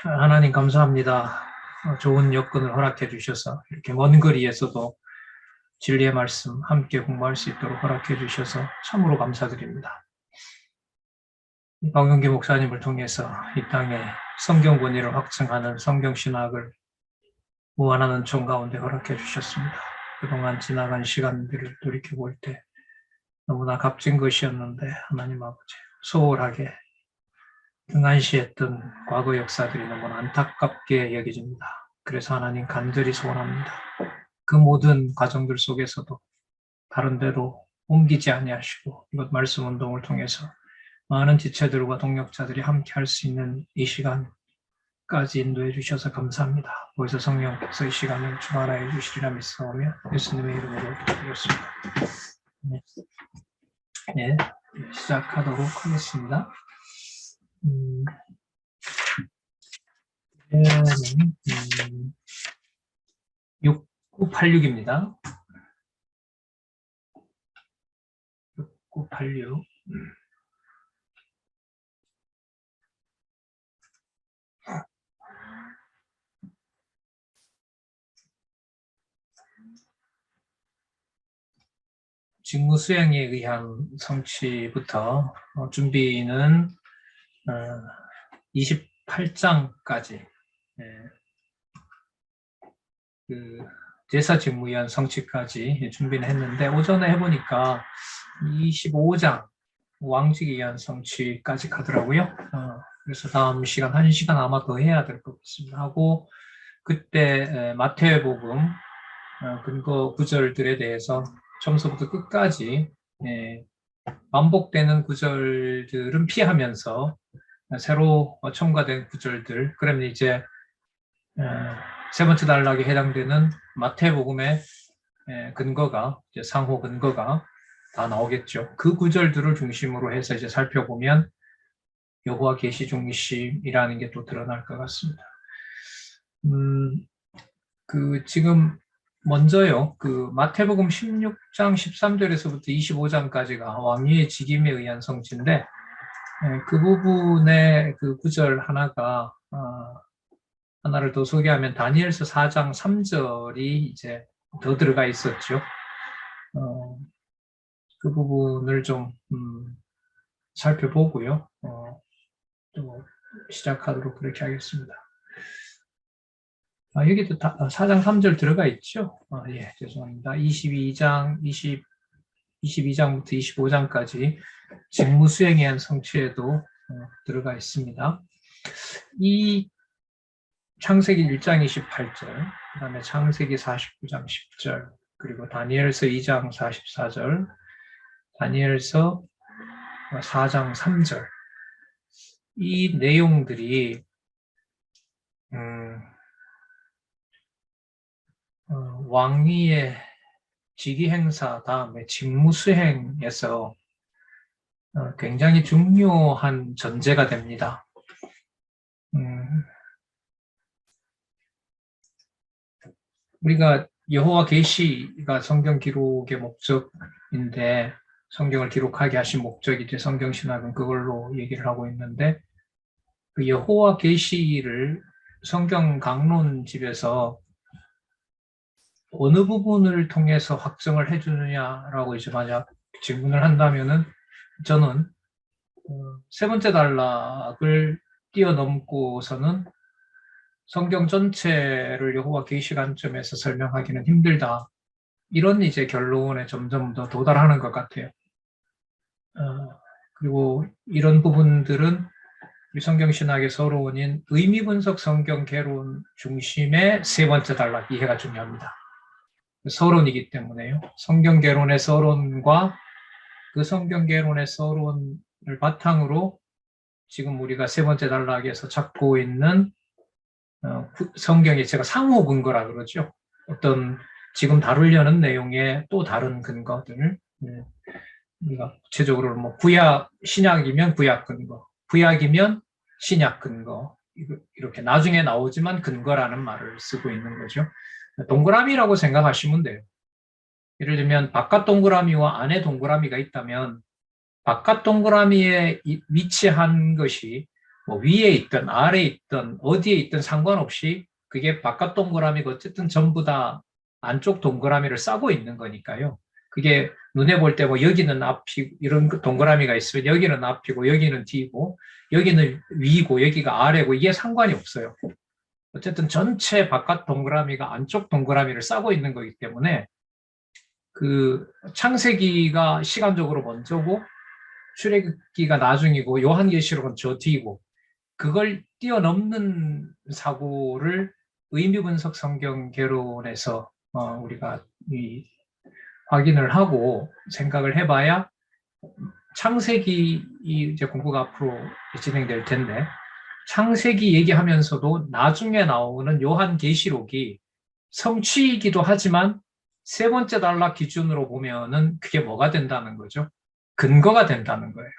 하나님 감사합니다. 좋은 여건을 허락해 주셔서 이렇게 먼 거리에서도 진리의 말씀 함께 공부할 수 있도록 허락해 주셔서 참으로 감사드립니다. 박영기 목사님을 통해서 이 땅에 성경 권위를 확증하는 성경신학을 무한한 은총 가운데 허락해 주셨습니다. 그동안 지나간 시간들을 돌이켜볼 때 너무나 값진 것이었는데 하나님 아버지 소홀하게 등한시했던 과거 역사들이 너무나 안타깝게 여겨집니다. 그래서 하나님 간절히 소원합니다. 그 모든 과정들 속에서도 다른 데로 옮기지 아니하시고 이것 말씀 운동을 통해서 많은 지체들과 동역자들이 함께 할 수 있는 이 시간까지 인도해 주셔서 감사합니다. 거기서 성령께서 이 시간을 주관하여 주시리라 믿사오며 예수님의 이름으로 기도드렸습니다. 네, 시작하도록 하겠습니다. 6986입니다. 6986. 직무 수행에 의한 성취부터 준비는 28장까지 그 제사 직무에 의한 성취까지 준비는 했는데 오전에 해보니까 25장 왕직에 의한 성취까지 가더라고요. 그래서 다음 시간 1시간 아마 더 해야 될 것 같습니다. 하고 그때 마태복음 근거 구절들에 대해서 처음부터 끝까지 반복되는 구절들은 피하면서 새로 첨가된 구절들, 그러면 이제 세 번째 단락에 해당되는 마태복음의 근거가 이제 상호 근거가 다 나오겠죠. 그 구절들을 중심으로 해서 이제 살펴보면 여호와 계시 중심이라는 게 또 드러날 것 같습니다. 지금 먼저요, 그 마태복음 16장 13절에서부터 25장까지가 왕위의 직임에 의한 성취인데, 그 부분의 그 구절 하나를 더 소개하면 다니엘서 4장 3절이 이제 더 들어가 있었죠. 그 부분을 좀 살펴보고요. 또 시작하도록 그렇게 하겠습니다. 여기도 4장 3절 들어가 있죠? 예, 죄송합니다. 22장부터 25장까지 직무 수행에 의한 성취에도 들어가 있습니다. 이 창세기 1장 28절, 그 다음에 창세기 49장 10절, 그리고 다니엘서 2장 44절, 다니엘서 4장 3절, 이 내용들이 왕위의 직위 행사 다음에 직무 수행에서 굉장히 중요한 전제가 됩니다. 우리가 여호와 계시가 성경 기록의 목적인데 성경을 기록하게 하신 목적이 이제 성경 신학은 그걸로 얘기를 하고 있는데 그 여호와 계시를 성경 강론집에서 어느 부분을 통해서 확정을 해주느냐라고 이제 만약 질문을 한다면은 저는 세 번째 단락을 뛰어넘고서는 성경 전체를 여호와 계시 관점에서 설명하기는 힘들다. 이런 이제 결론에 점점 더 도달하는 것 같아요. 그리고 이런 부분들은 우리 성경신학의 서론인 의미분석 성경 개론 중심의 세 번째 단락 이해가 중요합니다. 서론이기 때문에요. 성경 개론의 서론과 그 성경 개론의 서론을 바탕으로 지금 우리가 세 번째 단락에서 찾고 있는 성경의 제가 상호 근거라 그러죠. 어떤 지금 다루려는 내용의 또 다른 근거들. 우리가 구체적으로 뭐 신약이면 구약 근거, 구약이면 신약 근거, 이렇게 나중에 나오지만 근거라는 말을 쓰고 있는 거죠. 동그라미라고 생각하시면 돼요. 예를 들면 바깥 동그라미와 안에 동그라미가 있다면 바깥 동그라미에 위치한 것이 뭐 위에 있든 아래에 있든 어디에 있든 상관없이 그게 바깥 동그라미가 어쨌든 전부 다 안쪽 동그라미를 싸고 있는 거니까요. 그게 눈에 볼 때 뭐 여기는 앞이 이런 동그라미가 있으면 여기는 앞이고 여기는 뒤고 여기는 위고 여기가 아래고 이게 상관이 없어요. 어쨌든 전체 바깥 동그라미가 안쪽 동그라미를 싸고 있는 거기 때문에 그 창세기가 시간적으로 먼저고 출애굽기가 나중이고 요한계시록은 저 뒤고 그걸 뛰어넘는 사고를 의미분석 성경 개론에서 우리가 확인을 하고 생각을 해봐야 창세기 이제 공부가 앞으로 진행될 텐데 창세기 얘기하면서도 나중에 나오는 요한계시록이 성취이기도 하지만 세 번째 단락 기준으로 보면은 그게 뭐가 된다는 거죠? 근거가 된다는 거예요.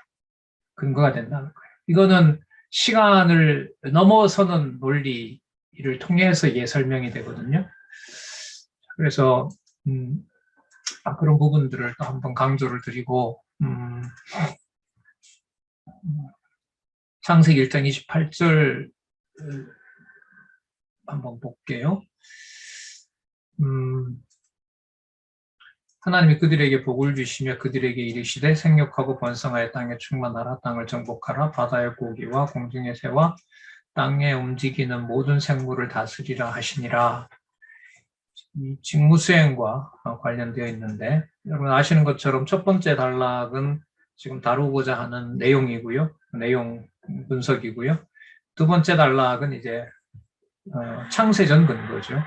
근거가 된다는 거예요. 이거는 시간을 넘어서는 논리를 통해서 이게 설명이 되거든요. 그래서 그런 부분들을 또 한번 강조를 드리고 창세기 1장 28절 한번 볼게요. 하나님이 그들에게 복을 주시며 그들에게 이르시되 생육하고 번성하여 땅에 충만하라. 땅을 정복하라. 바다의 고기와 공중의 새와 땅에 움직이는 모든 생물을 다스리라 하시니라. 이 직무수행과 관련되어 있는데 여러분 아시는 것처럼 첫 번째 단락은 지금 다루고자 하는 내용이고요. 내용 분석이고요. 두 번째 단락은 이제 창세전 근거죠.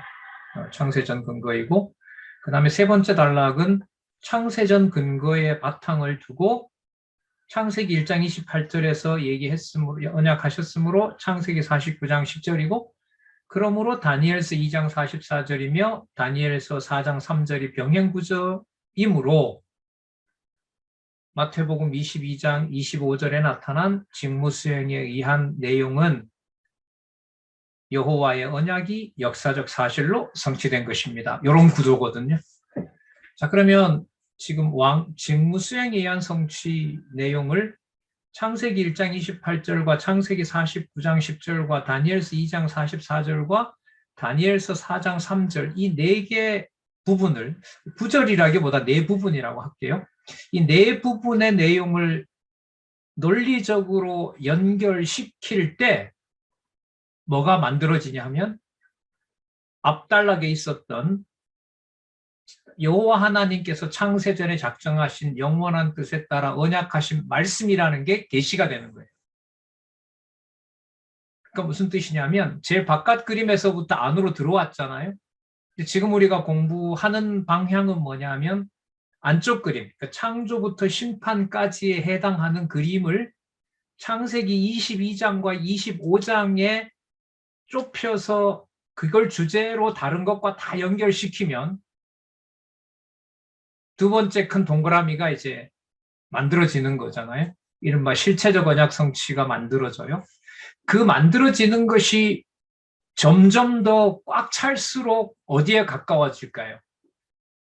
창세전 근거이고 그 다음에 세 번째 단락은 창세전 근거의 바탕을 두고 창세기 1장 28절에서 얘기했으므로 언약하셨으므로 창세기 49장 10절이고 그러므로 다니엘서 2장 44절이며 다니엘서 4장 3절이 병행구조이므로 마태복음 22장 25절에 나타난 직무수행에 의한 내용은 여호와의 언약이 역사적 사실로 성취된 것입니다. 이런 구조거든요. 자, 그러면 지금 직무수행에 의한 성취 내용을 창세기 1장 28절과 창세기 49장 10절과 다니엘서 2장 44절과 다니엘서 4장 3절 이 네 개 부분을 구절이라기보다 네 부분이라고 할게요. 이 네 부분의 내용을 논리적으로 연결시킬 때 뭐가 만들어지냐 하면 앞단락에 있었던 여호와 하나님께서 창세전에 작정하신 영원한 뜻에 따라 언약하신 말씀이라는 게 계시가 되는 거예요. 그러니까 무슨 뜻이냐면 제일 바깥 그림에서부터 안으로 들어왔잖아요. 지금 우리가 공부하는 방향은 뭐냐면 안쪽 그림, 그러니까 창조부터 심판까지에 해당하는 그림을 창세기 22장과 25장에 좁혀서 그걸 주제로 다른 것과 다 연결시키면 두 번째 큰 동그라미가 이제 만들어지는 거잖아요. 이른바 실체적 언약 성취가 만들어져요. 그 만들어지는 것이 점점 더 꽉 찰수록 어디에 가까워질까요?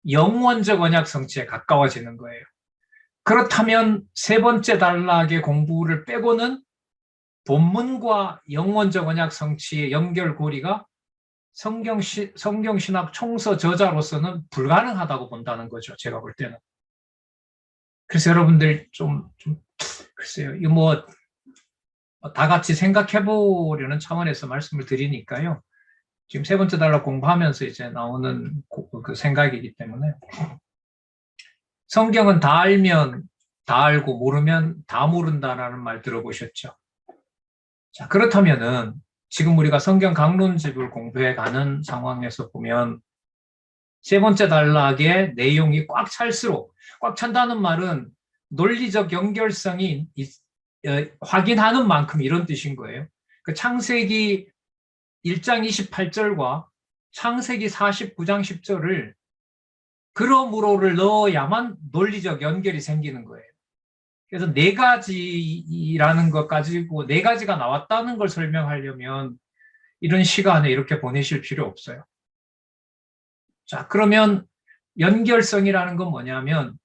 영원적 언약 성취에 가까워지는 거예요. 그렇다면 세 번째 단락의 공부를 빼고는 본문과 영원적 언약 성취의 연결고리가 성경신학 총서 저자로서는 불가능하다고 본다는 거죠. 제가 볼 때는. 그래서 여러분들 글쎄요. 이거 뭐 다 같이 생각해 보려는 차원에서 말씀을 드리니까요. 지금 세 번째 단락 공부하면서 이제 나오는 그 생각이기 때문에 성경은 다 알면 다 알고 모르면 다 모른다라는 말 들어보셨죠? 자, 그렇다면은 지금 우리가 성경 강론집을 공부해 가는 상황에서 보면 세 번째 단락의 내용이 꽉 찰수록 꽉 찬다는 말은 논리적 연결성이 확인하는 만큼 이런 뜻인 거예요. 그 창세기 1장 28절과 창세기 49장 10절을 그러므로를 넣어야만 논리적 연결이 생기는 거예요. 그래서 네 가지라는 것 가지고 네 가지가 나왔다는 걸 설명하려면 이런 시간에 이렇게 보내실 필요 없어요. 자, 그러면 연결성이라는 건 뭐냐면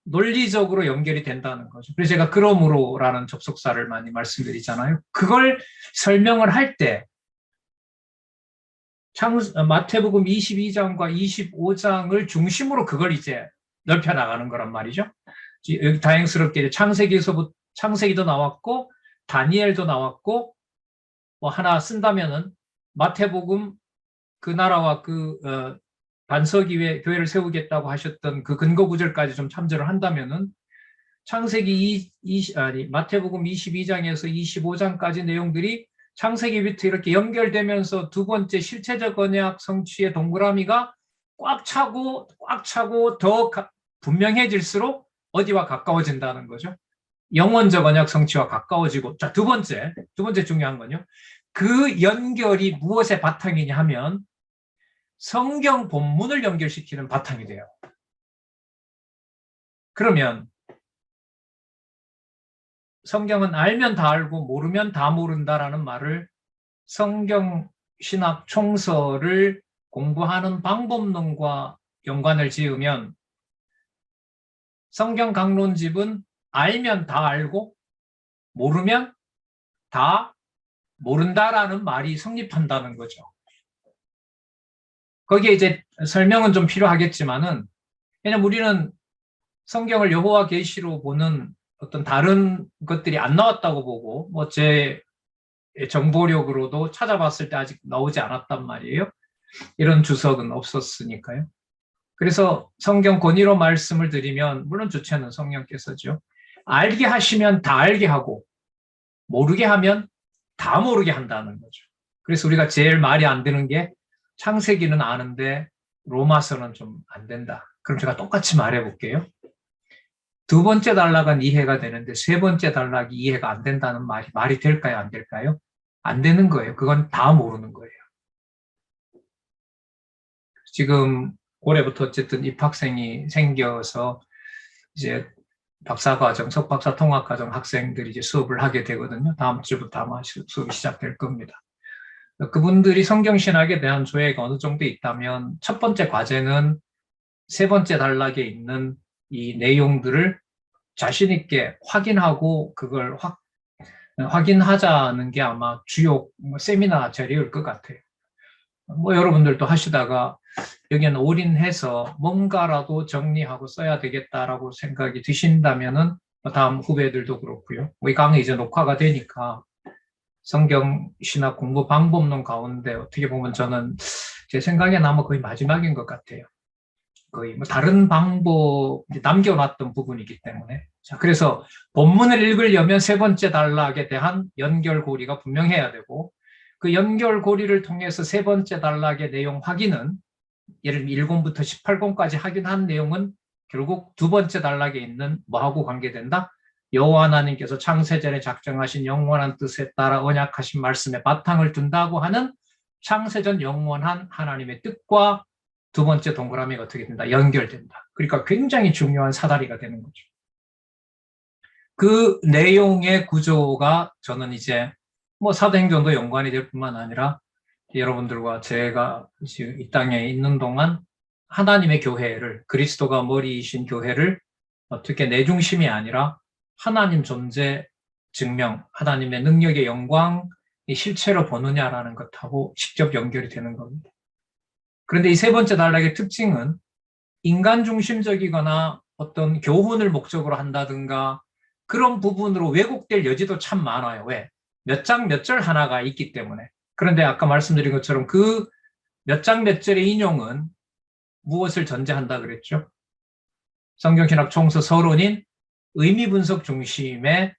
논리적으로 연결이 된다는 거죠. 그래서 제가 그러므로라는 접속사를 많이 말씀드리잖아요. 그걸 설명을 할 때 마태복음 22장과 25장을 중심으로 그걸 이제 넓혀 나가는 거란 말이죠. 여기 다행스럽게 창세기도 나왔고 다니엘도 나왔고 뭐 하나 쓴다면은 마태복음 그 나라와 반석 위에 교회를 세우겠다고 하셨던 그 근거 구절까지 좀 참조를 한다면은 마태복음 22장에서 25장까지 내용들이 창세기부터 이렇게 연결되면서 두 번째 실체적 언약 성취의 동그라미가 꽉 차고 더 분명해질수록 어디와 가까워진다는 거죠. 영원적 언약 성취와 가까워지고. 자, 두 번째 중요한 건요. 그 연결이 무엇의 바탕이냐 하면 성경 본문을 연결시키는 바탕이 돼요. 그러면 성경은 알면 다 알고 모르면 다 모른다라는 말을 성경 신학 총서를 공부하는 방법론과 연관을 지으면 성경 강론집은 알면 다 알고 모르면 다 모른다라는 말이 성립한다는 거죠. 거기에 이제 설명은 좀 필요하겠지만은, 왜냐면 우리는 성경을 여호와 계시로 보는 어떤 다른 것들이 안 나왔다고 보고, 뭐 제 정보력으로도 찾아봤을 때 아직 나오지 않았단 말이에요. 이런 주석은 없었으니까요. 그래서 성경 권위로 말씀을 드리면, 물론 주체는 성령께서죠. 알게 하시면 다 알게 하고, 모르게 하면 다 모르게 한다는 거죠. 그래서 우리가 제일 말이 안 되는 게 창세기는 아는데 로마서는 좀 안 된다. 그럼 제가 똑같이 말해볼게요. 두 번째 단락은 이해가 되는데 세 번째 단락이 이해가 안 된다는 말이 될까요? 안 될까요? 안 되는 거예요. 그건 다 모르는 거예요. 지금 올해부터 어쨌든 입학생이 생겨서 이제 박사과정, 석박사 통합과정 학생들이 이제 수업을 하게 되거든요. 다음 주부터 아마 수업이 시작될 겁니다. 그분들이 성경신학에 대한 조예가 어느 정도 있다면 첫 번째 과제는 세 번째 단락에 있는 이 내용들을 자신 있게 확인하고 그걸 확인하자는 게 아마 주요 세미나 자리일 것 같아요. 뭐 여러분들도 하시다가 여기는 올인해서 뭔가라도 정리하고 써야 되겠다라고 생각이 드신다면은 다음 후배들도 그렇고요. 이 강의 이제 녹화가 되니까 성경 신학 공부 방법론 가운데 어떻게 보면 저는 제 생각에는 아마 거의 마지막인 것 같아요. 거의 뭐 다른 방법 남겨놨던 부분이기 때문에. 자, 그래서 본문을 읽으려면 세 번째 단락에 대한 연결고리가 분명해야 되고 그 연결고리를 통해서 세 번째 단락의 내용 확인은 예를 들면 1권부터 18권까지 확인한 내용은 결국 두 번째 단락에 있는 뭐하고 관계된다? 여호와 하나님께서 창세전에 작정하신 영원한 뜻에 따라 언약하신 말씀에 바탕을 둔다고 하는 창세전 영원한 하나님의 뜻과 두 번째 동그라미가 어떻게 된다? 연결된다. 그러니까 굉장히 중요한 사다리가 되는 거죠. 그 내용의 구조가 저는 이제 뭐 사도행전도 연관이 될 뿐만 아니라 여러분들과 제가 지금 이 땅에 있는 동안 하나님의 교회를, 그리스도가 머리이신 교회를 어떻게 내 중심이 아니라 하나님 존재 증명, 하나님의 능력의 영광, 실체로 보느냐라는 것하고 직접 연결이 되는 겁니다. 그런데 이 세 번째 단락의 특징은 인간 중심적이거나 어떤 교훈을 목적으로 한다든가 그런 부분으로 왜곡될 여지도 참 많아요. 왜? 몇 장 몇 절 하나가 있기 때문에. 그런데 아까 말씀드린 것처럼 그 몇 장 몇 절의 인용은 무엇을 전제한다 그랬죠? 성경신학 총서 서론인 의미 분석 중심의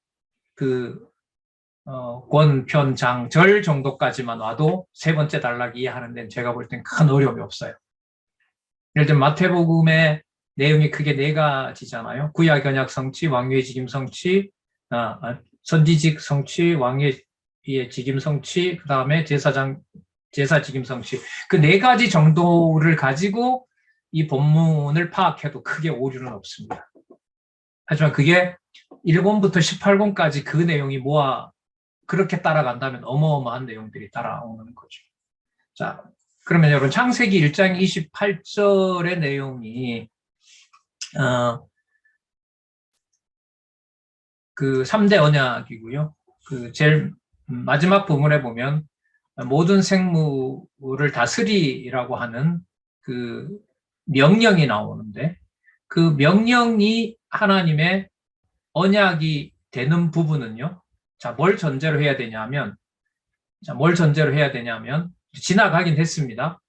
권, 편, 장, 절 정도까지만 와도 세 번째 단락 이해하는 데는 제가 볼 땐 큰 어려움이 없어요. 예를 들면 마태복음의 내용이 크게 네 가지잖아요. 구약 언약 성취, 왕위의 직임 성취, 선지직 성취, 왕위의 직임 성취, 그 다음에 제사 직임 성취. 그 네 가지 정도를 가지고 이 본문을 파악해도 크게 오류는 없습니다. 하지만 그게 1권부터 18권까지 그 내용이 그렇게 따라간다면 어마어마한 내용들이 따라오는 거죠. 자, 그러면 여러분 창세기 1장 28절의 내용이 그 3대 언약이고요. 그 제일 마지막 부분에 보면 모든 생물을 다스리라고 하는 그 명령이 나오는데 그 명령이 하나님의 언약이 되는 부분은요. 자, 뭘 전제로 해야 되냐면 지나가긴 했습니다.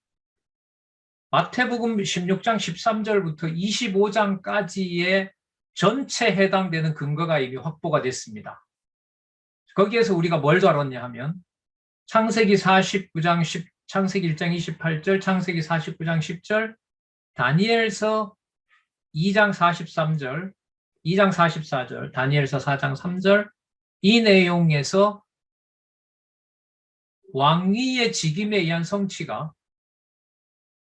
마태복음 16장 13절부터 25장까지의 전체 해당되는 근거가 이미 확보가 됐습니다. 거기에서 우리가 뭘 다뤘냐 하면 창세기 49장 10, 창세기 1장 28절, 창세기 49장 10절, 다니엘서 2장 43절, 2장 44절, 다니엘서 4장 3절 이 내용에서 왕위의 직임에 의한 성취가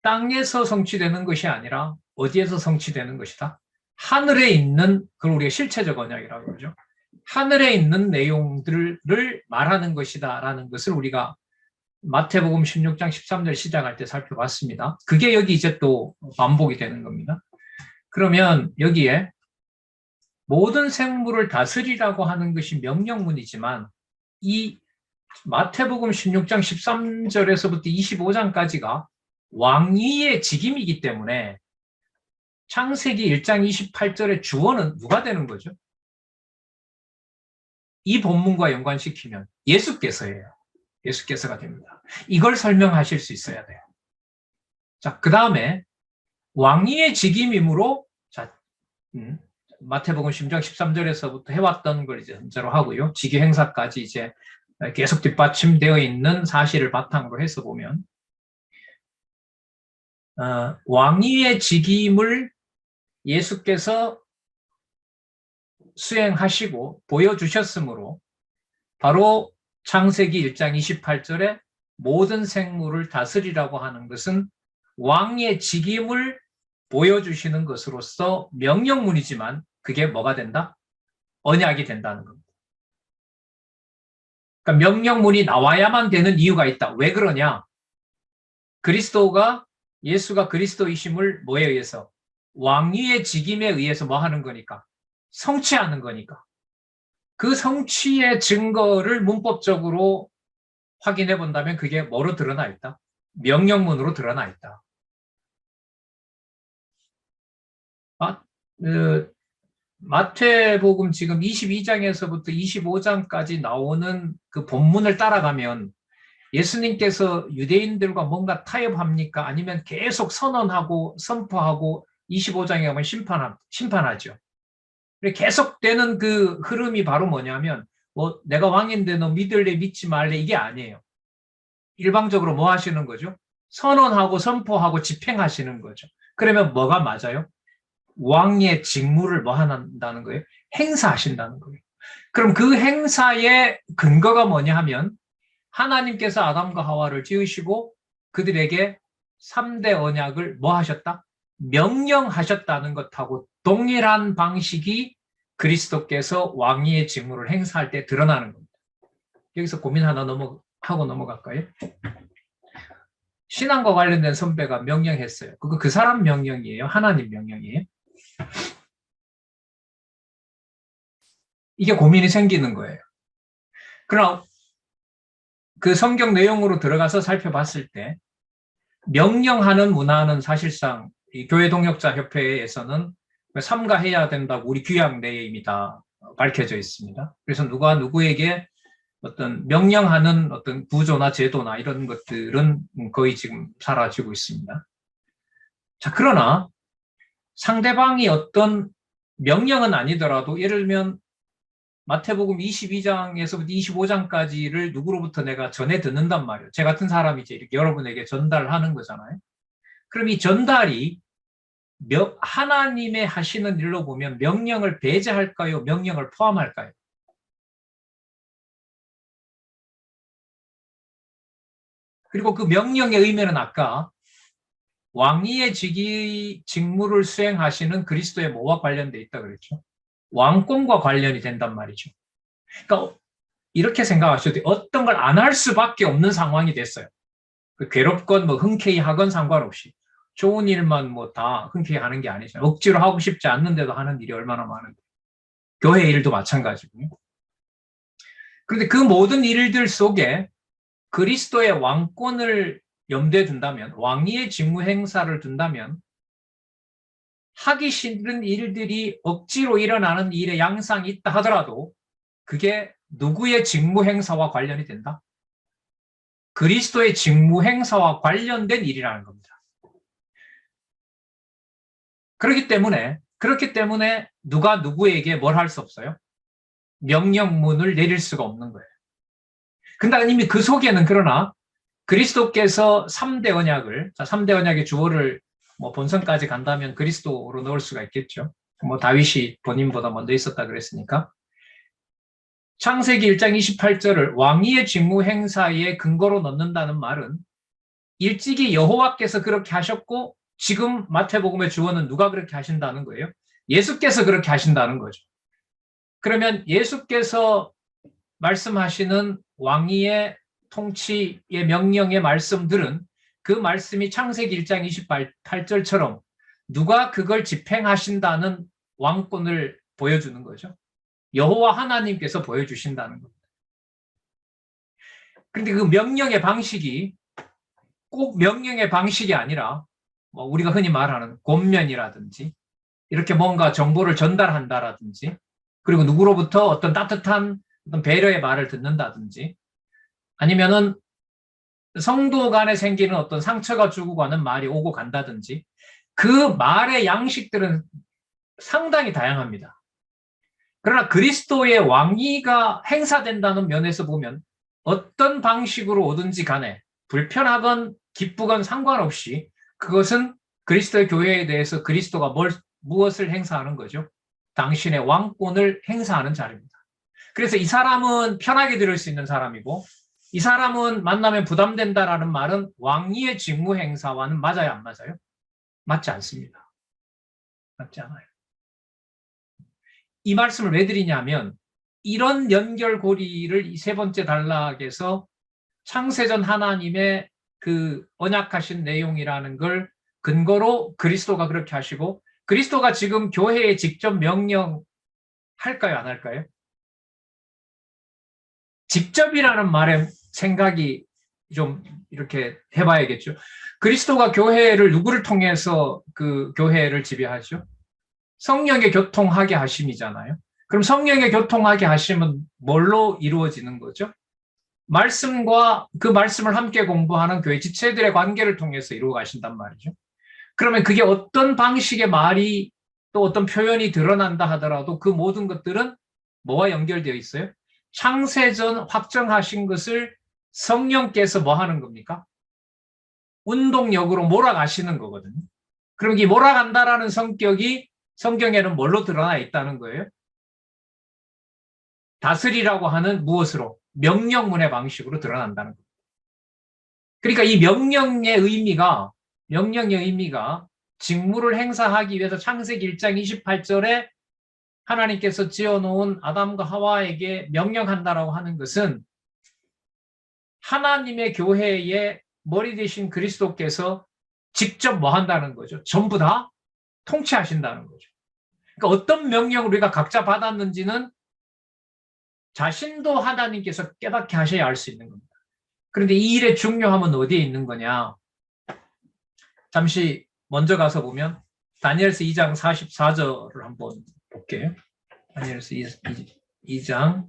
땅에서 성취되는 것이 아니라 어디에서 성취되는 것이다? 하늘에 있는, 그걸 우리가 실체적 언약이라고 그러죠. 하늘에 있는 내용들을 말하는 것이다 라는 것을 우리가 마태복음 16장 13절 시작할 때 살펴봤습니다. 그게 여기 이제 또 반복이 되는 겁니다. 그러면 여기에 모든 생물을 다스리라고 하는 것이 명령문이지만 이 마태복음 16장 13절에서부터 25장까지가 왕위의 직임이기 때문에 창세기 1장 28절의 주어는 누가 되는 거죠? 이 본문과 연관시키면 예수께서예요. 예수께서가 됩니다. 이걸 설명하실 수 있어야 돼요. 자, 그 다음에 왕위의 직임이므로 자, 마태복음 16장 13절에서부터 해왔던 걸 이제 전제로 하고요. 직위 행사까지 이제 계속 뒷받침되어 있는 사실을 바탕으로 해서 보면 왕위의 직임을 예수께서 수행하시고 보여주셨으므로 바로 창세기 1장 28절에 모든 생물을 다스리라고 하는 것은 왕의 직임을 보여주시는 것으로서 명령문이지만 그게 뭐가 된다? 언약이 된다는 겁니다. 그러니까 명령문이 나와야만 되는 이유가 있다. 왜 그러냐? 예수가 그리스도이심을 뭐에 의해서? 왕위의 직임에 의해서 뭐 하는 거니까? 성취하는 거니까. 그 성취의 증거를 문법적으로 확인해 본다면 그게 뭐로 드러나 있다? 명령문으로 드러나 있다. 마태복음 지금 22장에서부터 25장까지 나오는 그 본문을 따라가면 예수님께서 유대인들과 뭔가 타협합니까? 아니면 계속 선언하고 선포하고 25장에 가면 심판하죠. 계속되는 그 흐름이 바로 뭐냐면 뭐 내가 왕인데 너 믿을래 믿지 말래 이게 아니에요. 일방적으로 뭐 하시는 거죠? 선언하고 선포하고 집행하시는 거죠. 그러면 뭐가 맞아요? 왕의 직무를 뭐 한다는 거예요? 행사하신다는 거예요. 그럼 그 행사의 근거가 뭐냐 하면 하나님께서 아담과 하와를 지으시고 그들에게 3대 언약을 뭐 하셨다? 명령하셨다는 것하고 동일한 방식이 그리스도께서 왕위의 직무를 행사할 때 드러나는 겁니다. 여기서 고민 하나 하고 넘어갈까요? 신앙과 관련된 선배가 명령했어요. 그거 그 사람 명령이에요? 하나님 명령이에요? 이게 고민이 생기는 거예요. 그럼 그 성경 내용으로 들어가서 살펴봤을 때 명령하는 문화는 사실상 이 교회 동역자 협회에서는 삼가해야 된다고 우리 규약 내에 이미 다 밝혀져 있습니다. 그래서 누가 누구에게 어떤 명령하는 어떤 구조나 제도나 이런 것들은 거의 지금 사라지고 있습니다. 자, 그러나 상대방이 어떤 명령은 아니더라도 예를 들면 마태복음 22장에서부터 25장까지를 누구로부터 내가 전해 듣는단 말이에요. 제 같은 사람이 이제 이렇게 여러분에게 전달하는 거잖아요. 그럼 이 전달이 하나님의 하시는 일로 보면 명령을 배제할까요? 명령을 포함할까요? 그리고 그 명령의 의미는 아까 왕위의 직무를 수행하시는 그리스도의 뭐와 관련돼 있다 그랬죠? 왕권과 관련이 된단 말이죠. 그러니까 이렇게 생각하셔도 돼요. 어떤 걸 안 할 수밖에 없는 상황이 됐어요. 괴롭건 뭐 흔쾌히 하건 상관없이 좋은 일만 뭐 다 흔쾌히 하는 게 아니잖아요. 억지로 하고 싶지 않는데도 하는 일이 얼마나 많은데. 교회 일도 마찬가지고요. 그런데 그 모든 일들 속에 그리스도의 왕권을 염두에 둔다면, 왕위의 직무 행사를 둔다면 하기 싫은 일들이 억지로 일어나는 일의 양상이 있다 하더라도 그게 누구의 직무 행사와 관련이 된다? 그리스도의 직무 행사와 관련된 일이라는 겁니다. 그렇기 때문에 누가 누구에게 뭘 할 수 없어요? 명령문을 내릴 수가 없는 거예요. 근데 이미 그 속에는 그러나 그리스도께서 3대 언약을, 3대 언약의 주어를 본성까지 간다면 그리스도로 넣을 수가 있겠죠. 다윗이 본인보다 먼저 있었다 그랬으니까. 창세기 1장 28절을 왕위의 직무 행사에 근거로 넣는다는 말은 일찍이 여호와께서 그렇게 하셨고 지금 마태복음의 주어는 누가 그렇게 하신다는 거예요? 예수께서 그렇게 하신다는 거죠. 그러면 예수께서 말씀하시는 왕위의 통치의 명령의 말씀들은 그 말씀이 창세기 1장 28절처럼 누가 그걸 집행하신다는 왕권을 보여주는 거죠. 여호와 하나님께서 보여주신다는 겁니다. 그런데 그 명령의 방식이 꼭 명령의 방식이 아니라 우리가 흔히 말하는 권면이라든지 이렇게 뭔가 정보를 전달한다라든지 그리고 누구로부터 어떤 따뜻한 어떤 배려의 말을 듣는다든지 아니면은 성도 간에 생기는 어떤 상처가 주고 가는 말이 오고 간다든지 그 말의 양식들은 상당히 다양합니다. 그러나 그리스도의 왕위가 행사된다는 면에서 보면 어떤 방식으로 오든지 간에 불편하건 기쁘건 상관없이 그것은 그리스도의 교회에 대해서 그리스도가 무엇을 행사하는 거죠? 당신의 왕권을 행사하는 자리입니다. 그래서 이 사람은 편하게 들을 수 있는 사람이고 이 사람은 만나면 부담된다라는 말은 왕위의 직무 행사와는 맞아요, 안 맞아요? 맞지 않습니다. 맞지 않아요. 이 말씀을 왜 드리냐면 이런 연결고리를 이 세 번째 단락에서 창세전 하나님의 그 언약하신 내용이라는 걸 근거로 그리스도가 그렇게 하시고 그리스도가 지금 교회에 직접 명령할까요, 안 할까요? 직접이라는 말에 생각이 좀 이렇게 해봐야겠죠. 그리스도가 교회를 누구를 통해서 그 교회를 지배하죠? 성령의 교통하게 하심이잖아요. 그럼 성령의 교통하게 하심은 뭘로 이루어지는 거죠? 말씀과 그 말씀을 함께 공부하는 교회 지체들의 관계를 통해서 이루어 가신단 말이죠. 그러면 그게 어떤 방식의 말이 또 어떤 표현이 드러난다 하더라도 그 모든 것들은 뭐와 연결되어 있어요? 창세전 확정하신 것을 성령께서 뭐 하는 겁니까? 운동력으로 몰아가시는 거거든요. 그럼 이 몰아간다라는 성격이 성경에는 뭘로 드러나 있다는 거예요? 다스리라고 하는 무엇으로? 명령문의 방식으로 드러난다는 겁니다. 그러니까 이 명령의 의미가 직무를 행사하기 위해서 창세기 1장 28절에 하나님께서 지어놓은 아담과 하와에게 명령한다라고 하는 것은 하나님의 교회의 머리 되신 그리스도께서 직접 뭐 한다는 거죠? 전부 다 통치하신다는 거죠. 그러니까 어떤 명령을 우리가 각자 받았는지는 자신도 하나님께서 깨닫게 하셔야 알 수 있는 겁니다. 그런데 이 일의 중요함은 어디에 있는 거냐? 잠시 먼저 가서 보면 다니엘서 2장 44절을 한번 볼게요. 다니엘서 2장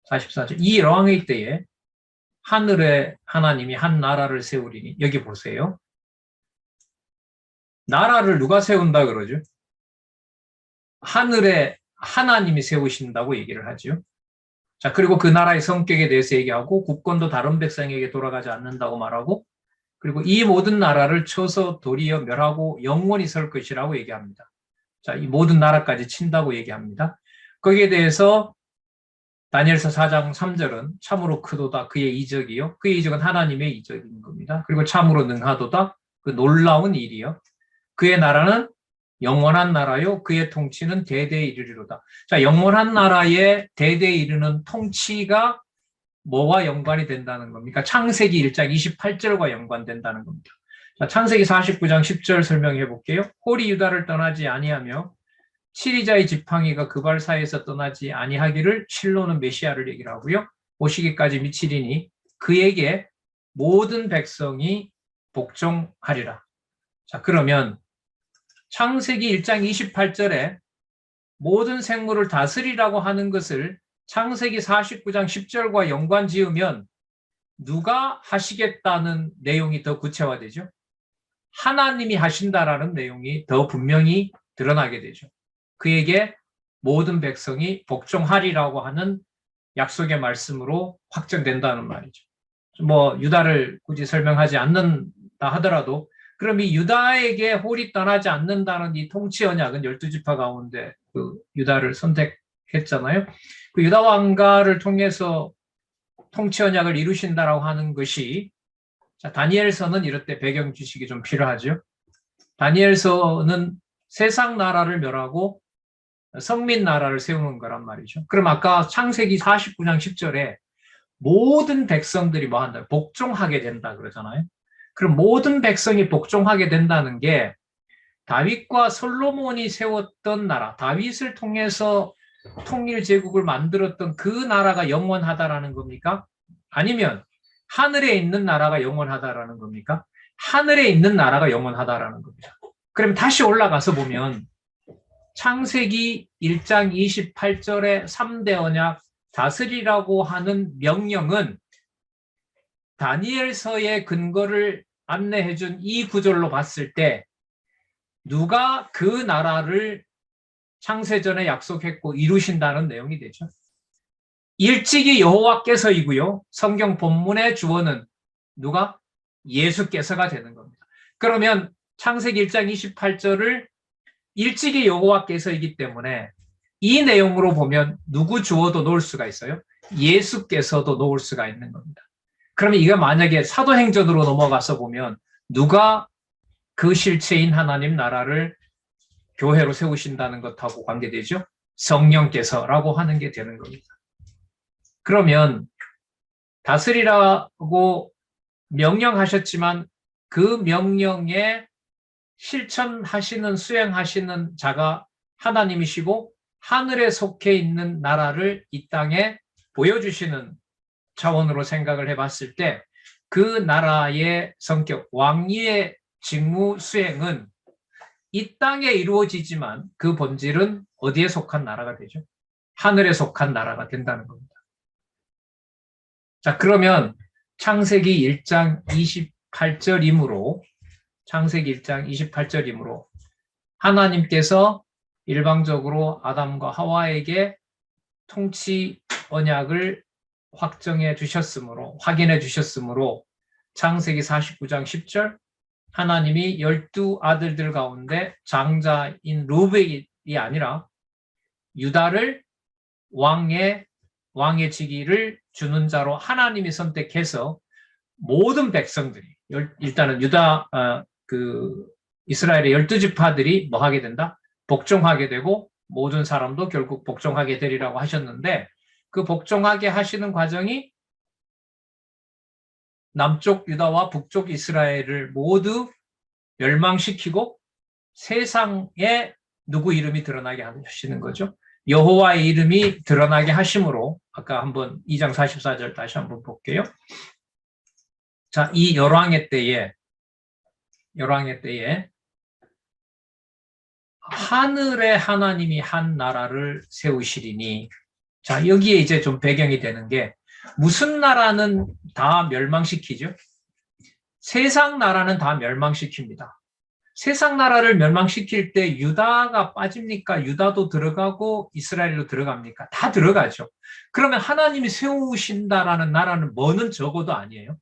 44절. 이 왕의 때에 하늘에 하나님이 한 나라를 세우리니 여기 보세요. 나라를 누가 세운다 그러죠? 하늘에 하나님이 세우신다고 얘기를 하죠. 자, 그리고 그 나라의 성격에 대해서 얘기하고 국권도 다른 백성에게 돌아가지 않는다고 말하고 그리고 이 모든 나라를 쳐서 도리어 멸하고 영원히 설 것이라고 얘기합니다. 자, 이 모든 나라까지 친다고 얘기합니다. 거기에 대해서 다니엘서 4장 3절은 참으로 크도다 그의 이적이요. 그의 이적은 하나님의 이적인 겁니다. 그리고 참으로 능하도다 그 놀라운 일이요. 그의 나라는 영원한 나라요. 그의 통치는 대대에 이르리로다. 자, 영원한 나라에 대대에 이르는 통치가 뭐와 연관이 된다는 겁니까? 창세기 1장 28절과 연관된다는 겁니다. 자, 창세기 49장 10절 설명해 볼게요. 홀이 유다를 떠나지 아니하며 치리자의 지팡이가 그 발 사이에서 떠나지 아니하기를 실로는 메시아를 얘기를 하고요. 오시기까지 미치리니 그에게 모든 백성이 복종하리라. 자, 그러면 창세기 1장 28절에 모든 생물을 다스리라고 하는 것을 창세기 49장 10절과 연관 지으면 누가 하시겠다는 내용이 더 구체화되죠. 하나님이 하신다라는 내용이 더 분명히 드러나게 되죠. 그에게 모든 백성이 복종하리라고 하는 약속의 말씀으로 확정된다는 말이죠. 뭐 유다를 굳이 설명하지 않는다 하더라도 그럼 이 유다에게 홀이 떠나지 않는다는 이 통치 언약은 12지파 가운데 그 유다를 선택했잖아요. 그 유다 왕가를 통해서 통치 언약을 이루신다라고 하는 것이, 자, 다니엘서는 이럴 때 배경 지식이 좀 필요하죠. 다니엘서는 세상 나라를 멸하고 성민 나라를 세우는 거란 말이죠. 그럼 아까 창세기 49장 10절에 모든 백성들이 뭐 한다? 복종하게 된다 그러잖아요. 그럼 모든 백성이 복종하게 된다는 게 다윗과 솔로몬이 세웠던 나라, 다윗을 통해서 통일 제국을 만들었던 그 나라가 영원하다라는 겁니까? 아니면 하늘에 있는 나라가 영원하다라는 겁니까? 하늘에 있는 나라가 영원하다라는 겁니다. 그럼 다시 올라가서 보면 창세기 1장 28절의 3대 언약 다스리라고 하는 명령은 다니엘서의 근거를 안내해준 이 구절로 봤을 때 누가 그 나라를 창세전에 약속했고 이루신다는 내용이 되죠. 일찍이 여호와께서이고요. 성경 본문의 주어는 누가? 예수께서가 되는 겁니다. 그러면 창세기 1장 28절을 일찍이 여호와께서이기 때문에 이 내용으로 보면 누구 주어도 놓을 수가 있어요? 예수께서도 놓을 수가 있는 겁니다. 그러면 이거 만약에 사도행전으로 넘어가서 보면 누가 그 실체인 하나님 나라를 교회로 세우신다는 것하고 관계되죠? 성령께서라고 하는 게 되는 겁니다. 그러면 다스리라고 명령하셨지만 그 명령에 실천하시는, 수행하시는 자가 하나님이시고 하늘에 속해 있는 나라를 이 땅에 보여주시는 차원으로 생각을 해봤을 때 그 나라의 성격, 왕위의 직무 수행은 이 땅에 이루어지지만 그 본질은 어디에 속한 나라가 되죠? 하늘에 속한 나라가 된다는 겁니다. 자, 그러면 창세기 1장 28절이므로 창세기 1장 28절이므로 하나님께서 일방적으로 아담과 하와에게 통치 언약을 확정해 주셨으므로, 확인해 주셨으므로 창세기 49장 10절 하나님이 12 아들들 가운데 장자인 르우벤이 아니라 유다를 왕의 직위를 주는 자로 하나님이 선택해서 모든 백성들이, 일단은 유다 이스라엘의 12지파들이 뭐 하게 된다? 복종하게 되고 모든 사람도 결국 복종하게 되리라고 하셨는데 그 복종하게 하시는 과정이 남쪽 유다와 북쪽 이스라엘을 모두 멸망시키고 세상에 누구 이름이 드러나게 하시는 거죠. 여호와의 이름이 드러나게 하심으로, 아까 한번 2장 44절 다시 한번 볼게요. 자, 이 열왕의 때에 하늘의 하나님이 한 나라를 세우시리니, 자, 여기에 이제 좀 배경이 되는 게 무슨 나라는 다 멸망시키죠? 세상 나라는 다 멸망시킵니다. 세상 나라를 멸망시킬 때 유다가 빠집니까? 유다도 들어가고 이스라엘로 들어갑니까? 다 들어가죠. 그러면 하나님이 세우신다라는 나라는 뭐는 적어도 아니에요.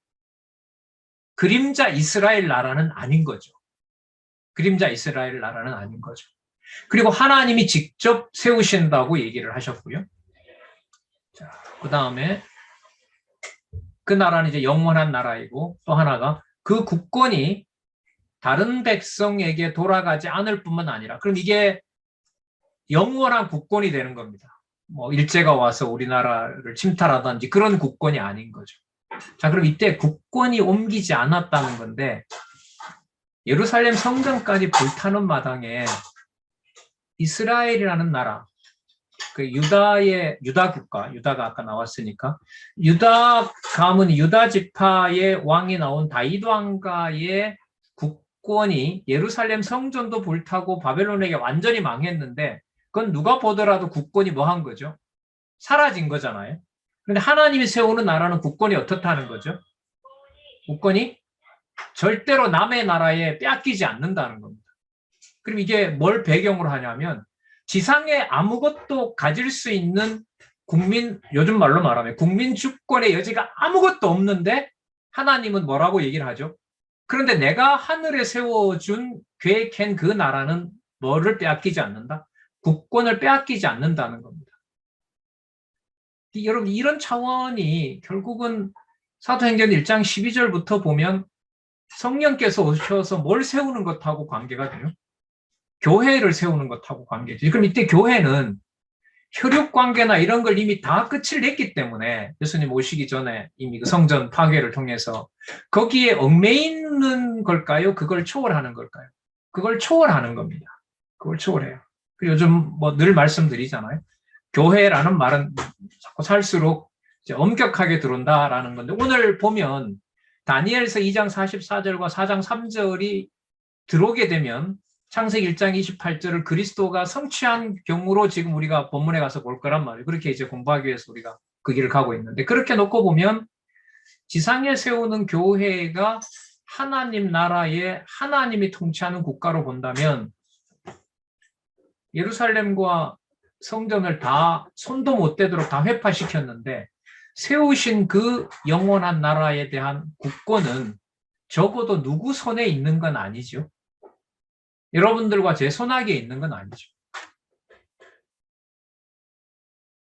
그림자 이스라엘 나라는 아닌 거죠. 그림자 이스라엘 나라는 아닌 거죠. 그리고 하나님이 직접 세우신다고 얘기를 하셨고요. 자, 그 다음에 그 나라는 이제 영원한 나라이고 또 하나가 그 국권이 다른 백성에게 돌아가지 않을 뿐만 아니라, 그럼 이게 영원한 국권이 되는 겁니다. 뭐 일제가 와서 우리나라를 침탈하든지 그런 국권이 아닌 거죠. 자, 그럼 이때 국권이 옮기지 않았다는 건데 예루살렘 성전까지 불타는 마당에 이스라엘이라는 나라, 그 유다 국가, 유다가 아까 나왔으니까 유다 가문 유다 지파의 왕이 나온 다윗 왕가의 국권이 예루살렘 성전도 불타고 바벨론에게 완전히 망했는데 그건 누가 보더라도 국권이 뭐 한 거죠? 사라진 거잖아요. 그런데 하나님이 세우는 나라는 국권이 어떻다는 거죠? 국권이 절대로 남의 나라에 빼앗기지 않는다는 겁니다. 그럼 이게 뭘 배경으로 하냐면 지상에 아무것도 가질 수 있는 국민, 요즘 말로 말하면 국민 주권의 여지가 아무것도 없는데 하나님은 뭐라고 얘기를 하죠? 그런데 내가 하늘에 세워준 계획한 그 나라는 뭐를 빼앗기지 않는다? 국권을 빼앗기지 않는다는 겁니다. 여러분 이런 차원이 결국은 사도행전 1장 12절부터 보면 성령께서 오셔서 뭘 세우는 것하고 관계가 돼요? 교회를 세우는 것하고 관계죠. 그럼 이때 교회는 혈육 관계나 이런 걸 이미 다 끝을 냈기 때문에 예수님 오시기 전에 이미 그 성전 파괴를 통해서 거기에 얽매이는 걸까요? 그걸 초월하는 걸까요? 그걸 초월하는 겁니다. 그걸 초월해요. 그리고 요즘 뭐 늘 말씀드리잖아요. 교회라는 말은 자꾸 살수록 이제 엄격하게 들어온다라는 건데 오늘 보면 다니엘서 2장 44절과 4장 3절이 들어오게 되면 창세기 1장 28절을 그리스도가 성취한 경우로 지금 우리가 본문에 가서 볼 거란 말이에요. 그렇게 이제 공부하기 위해서 우리가 그 길을 가고 있는데 그렇게 놓고 보면 지상에 세우는 교회가 하나님 나라에 하나님이 통치하는 국가로 본다면 예루살렘과 성전을 다 손도 못 대도록 다 회파시켰는데 세우신 그 영원한 나라에 대한 국권은 적어도 누구 손에 있는 건 아니죠. 여러분들과 제 손아귀에 있는 건 아니죠.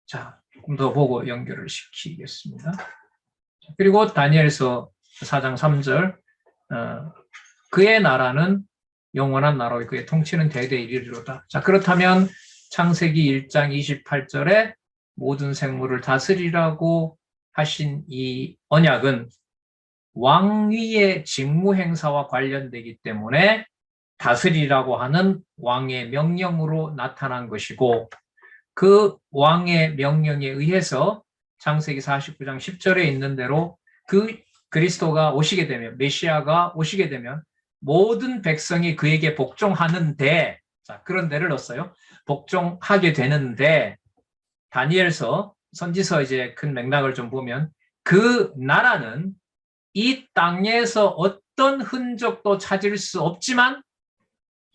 자, 조금 더 보고 연결을 시키겠습니다. 그리고 다니엘서 4장 3절 그의 나라는 영원한 나라로 그의 통치는 대대에 이르리로다. 자, 그렇다면 창세기 1장 28절에 모든 생물을 다스리라고 하신 이 언약은 왕위의 직무 행사와 관련되기 때문에 다스리라고 하는 왕의 명령으로 나타난 것이고 그 왕의 명령에 의해서 창세기 49장 10절에 있는 대로 그 그리스도가 오시게 되면 메시아가 오시게 되면 모든 백성이 그에게 복종하는데 자 그런 데를 넣었어요. 복종하게 되는데 다니엘서 선지서 이제 큰 맥락을 좀 보면 그 나라는 이 땅에서 어떤 흔적도 찾을 수 없지만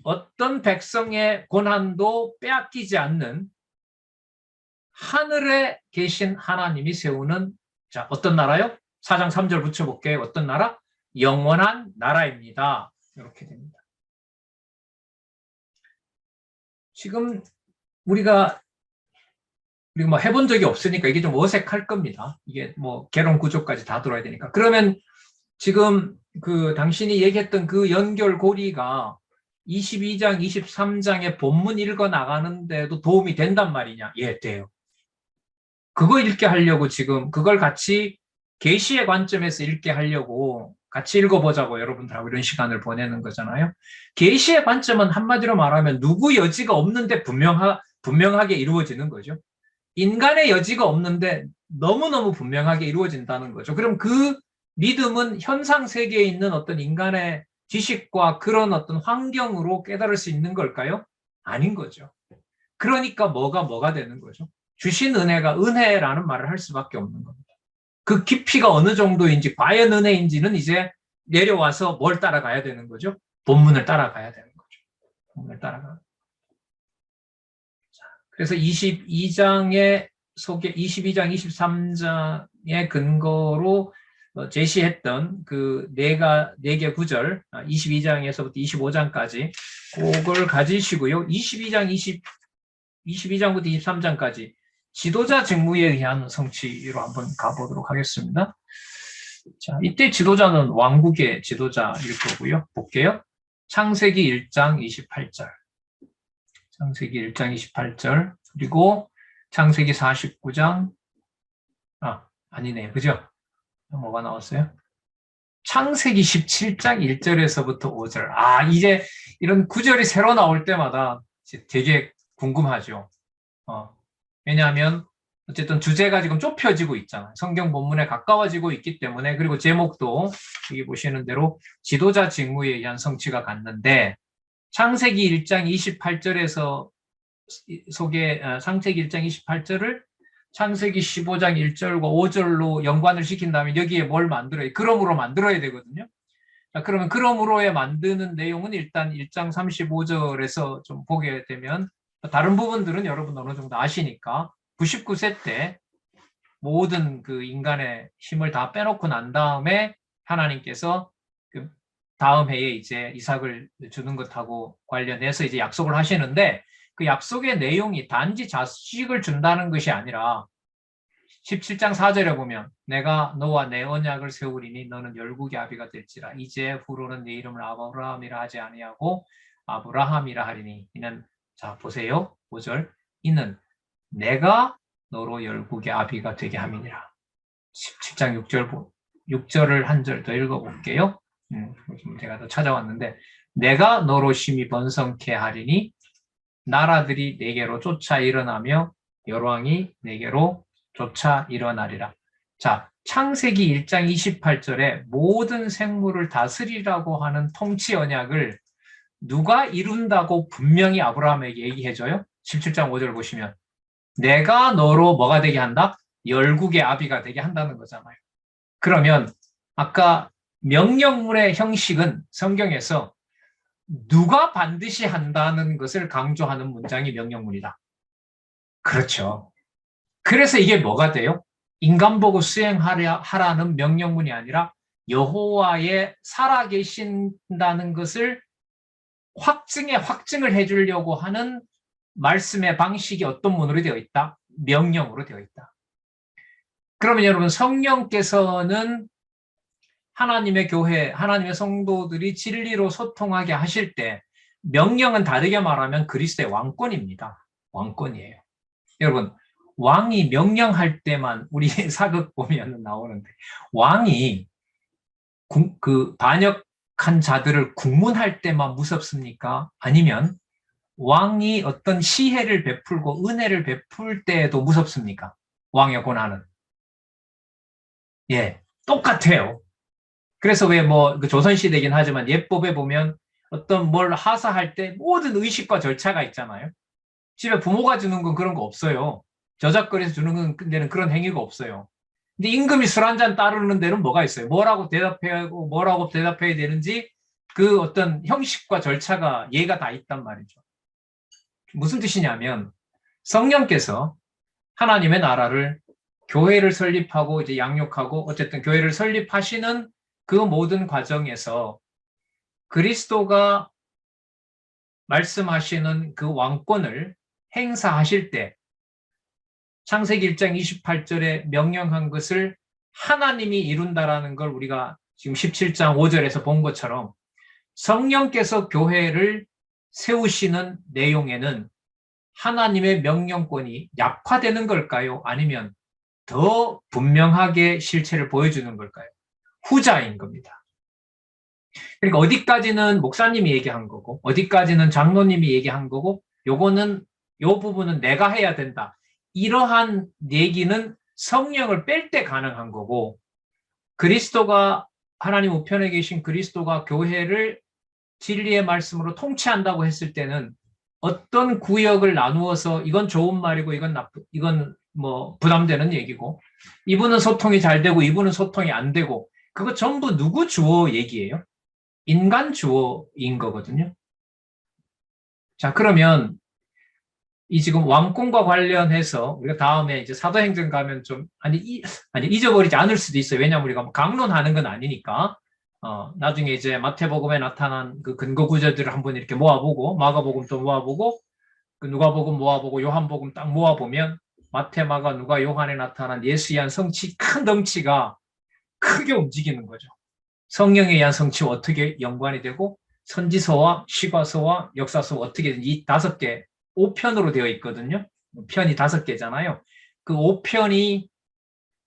어떤 백성의 권한도 빼앗기지 않는 하늘에 계신 하나님이 세우는 자 어떤 나라요? 4장 3절 붙여볼게요. 어떤 나라? 영원한 나라입니다. 이렇게 됩니다. 지금 우리가 뭐 해본 적이 없으니까 이게 좀 어색할 겁니다. 이게 뭐 개론 구조까지 다 들어야 되니까. 그러면 지금 그 당신이 얘기했던 그 연결고리가 22장, 23장의 본문 읽어 나가는데도 도움이 된단 말이냐? 예, 돼요. 그거 읽게 하려고 지금 그걸 같이 계시의 관점에서 읽게 하려고 같이 읽어보자고 여러분들하고 이런 시간을 보내는 거잖아요. 계시의 관점은 한마디로 말하면 누구 여지가 없는데 분명하게 이루어지는 거죠. 인간의 여지가 없는데 너무너무 분명하게 이루어진다는 거죠. 그럼 그 믿음은 현상 세계에 있는 어떤 인간의 지식과 그런 어떤 환경으로 깨달을 수 있는 걸까요? 아닌 거죠. 그러니까 뭐가 되는 거죠? 주신 은혜가 은혜라는 말을 할 수밖에 없는 겁니다. 그 깊이가 어느 정도인지 과연 은혜인지는 이제 내려와서 뭘 따라가야 되는 거죠? 본문을 따라가야 되는 거죠. 본문을 따라가. 그래서 22장, 23장의 근거로 제시했던 그 네 개 구절, 22장에서부터 25장까지 그걸 가지시고요. 22장부터 23장까지 지도자 직무에 의한 성취로 한번 가보도록 하겠습니다. 자, 이때 지도자는 왕국의 지도자일 거고요. 볼게요. 창세기 1장 28절. 창세기 1장 28절. 그리고 창세기 49장. 아니네. 그죠? 뭐가 나왔어요? 창세기 17장 1절에서부터 5절. 이제 이런 구절이 새로 나올 때마다 되게 궁금하죠. 왜냐하면 어쨌든 주제가 지금 좁혀지고 있잖아요. 성경 본문에 가까워지고 있기 때문에. 그리고 제목도 여기 보시는 대로 지도자 직무에 의한 성취가 같는데, 창세기 1장 28절에서 창세기 1장 28절을 창세기 15장 1절과 5절로 연관을 시킨다면 여기에 뭘 만들어요? 그러므로 만들어야 되거든요. 자, 그러면 그러므로에 만드는 내용은 일단 1장 35절에서 좀 보게 되면, 다른 부분들은 여러분 어느 정도 아시니까 99세 때 모든 그 인간의 힘을 다 빼놓고 난 다음에 하나님께서 그 다음 해에 이제 이삭을 주는 것하고 관련해서 이제 약속을 하시는데, 그 약속의 내용이 단지 자식을 준다는 것이 아니라 17장 4절에 보면 내가 너와 내 언약을 세우리니 너는 열국의 아비가 될지라. 이제 후로는 네 이름을 아브라함이라 하지 아니하고 아브라함이라 하리니 이는, 자 보세요, 5절, 이는 내가 너로 열국의 아비가 되게 함이니라. 17장 6절을 한 절 더 읽어볼게요. 제가 더 찾아왔는데, 내가 너로 심히 번성케 하리니 나라들이 네게로 쫓아 일어나며 열왕이 네게로 쫓아 일어나리라. 자, 창세기 1장 28절에 모든 생물을 다스리라고 하는 통치 언약을 누가 이룬다고 분명히 아브라함에게 얘기해줘요? 17장 5절 보시면 내가 너로 뭐가 되게 한다? 열국의 아비가 되게 한다는 거잖아요. 그러면 아까 명령문의 형식은 성경에서 누가 반드시 한다는 것을 강조하는 문장이 명령문이다. 그렇죠. 그래서 이게 뭐가 돼요? 인간 보고 수행하라는 명령문이 아니라 여호와의 살아계신다는 것을 확증을 해주려고 하는 말씀의 방식이 어떤 문으로 되어 있다? 명령으로 되어 있다. 그러면 여러분, 성령께서는 하나님의 교회, 하나님의 성도들이 진리로 소통하게 하실 때 명령은 다르게 말하면 그리스도의 왕권입니다. 왕권이에요. 여러분, 왕이 명령할 때만 우리 사극 보면 나오는데, 왕이 그 반역한 자들을 국문할 때만 무섭습니까? 아니면 왕이 어떤 시혜를 베풀고 은혜를 베풀 때에도 무섭습니까? 왕의 고난은. 예, 똑같아요. 그래서 왜 그 조선시대이긴 하지만 예법에 보면 어떤 뭘 하사할 때 모든 의식과 절차가 있잖아요. 집에 부모가 주는 건 그런 거 없어요. 저작거리에서 주는 데는 그런 행위가 없어요. 근데 임금이 술 한잔 따르는 데는 뭐가 있어요? 뭐라고 대답해야 되는지 그 어떤 형식과 절차가 예가 다 있단 말이죠. 무슨 뜻이냐면 성령께서 하나님의 나라를, 교회를 설립하고 이제 양육하고 어쨌든 교회를 설립하시는 그 모든 과정에서 그리스도가 말씀하시는 그 왕권을 행사하실 때 창세기 1장 28절에 명령한 것을 하나님이 이룬다라는 걸 우리가 지금 17장 5절에서 본 것처럼 성령께서 교회를 세우시는 내용에는 하나님의 명령권이 약화되는 걸까요? 아니면 더 분명하게 실체를 보여주는 걸까요? 후자인 겁니다. 그러니까 어디까지는 목사님이 얘기한 거고 어디까지는 장로님이 얘기한 거고 요 부분은 내가 해야 된다. 이러한 얘기는 성령을 뺄 때 가능한 거고, 그리스도가, 하나님 우편에 계신 그리스도가 교회를 진리의 말씀으로 통치한다고 했을 때는 어떤 구역을 나누어서 이건 좋은 말이고 이건 뭐 부담되는 얘기고, 이분은 소통이 잘 되고 이분은 소통이 안 되고, 그거 전부 누구 주어 얘기예요? 인간 주어인 거거든요. 자, 그러면 이 지금 왕권과 관련해서 우리가 다음에 이제 사도행전 가면 좀 잊어버리지 않을 수도 있어요. 왜냐하면 우리가 강론하는 건 아니니까. 나중에 이제 마태복음에 나타난 그 근거 구절들을 한번 이렇게 모아보고, 마가복음도 모아보고, 그 누가복음 모아보고, 요한복음 딱 모아보면 마태, 마가, 누가, 요한에 나타난 예수에 의한 성취, 큰 덩치가 크게 움직이는 거죠. 성령에 의한 성취와 어떻게 연관이 되고, 선지서와 시과서와 역사서 어떻게 이 5개 5편으로 되어 있거든요. 편이 5개잖아요. 그 5편이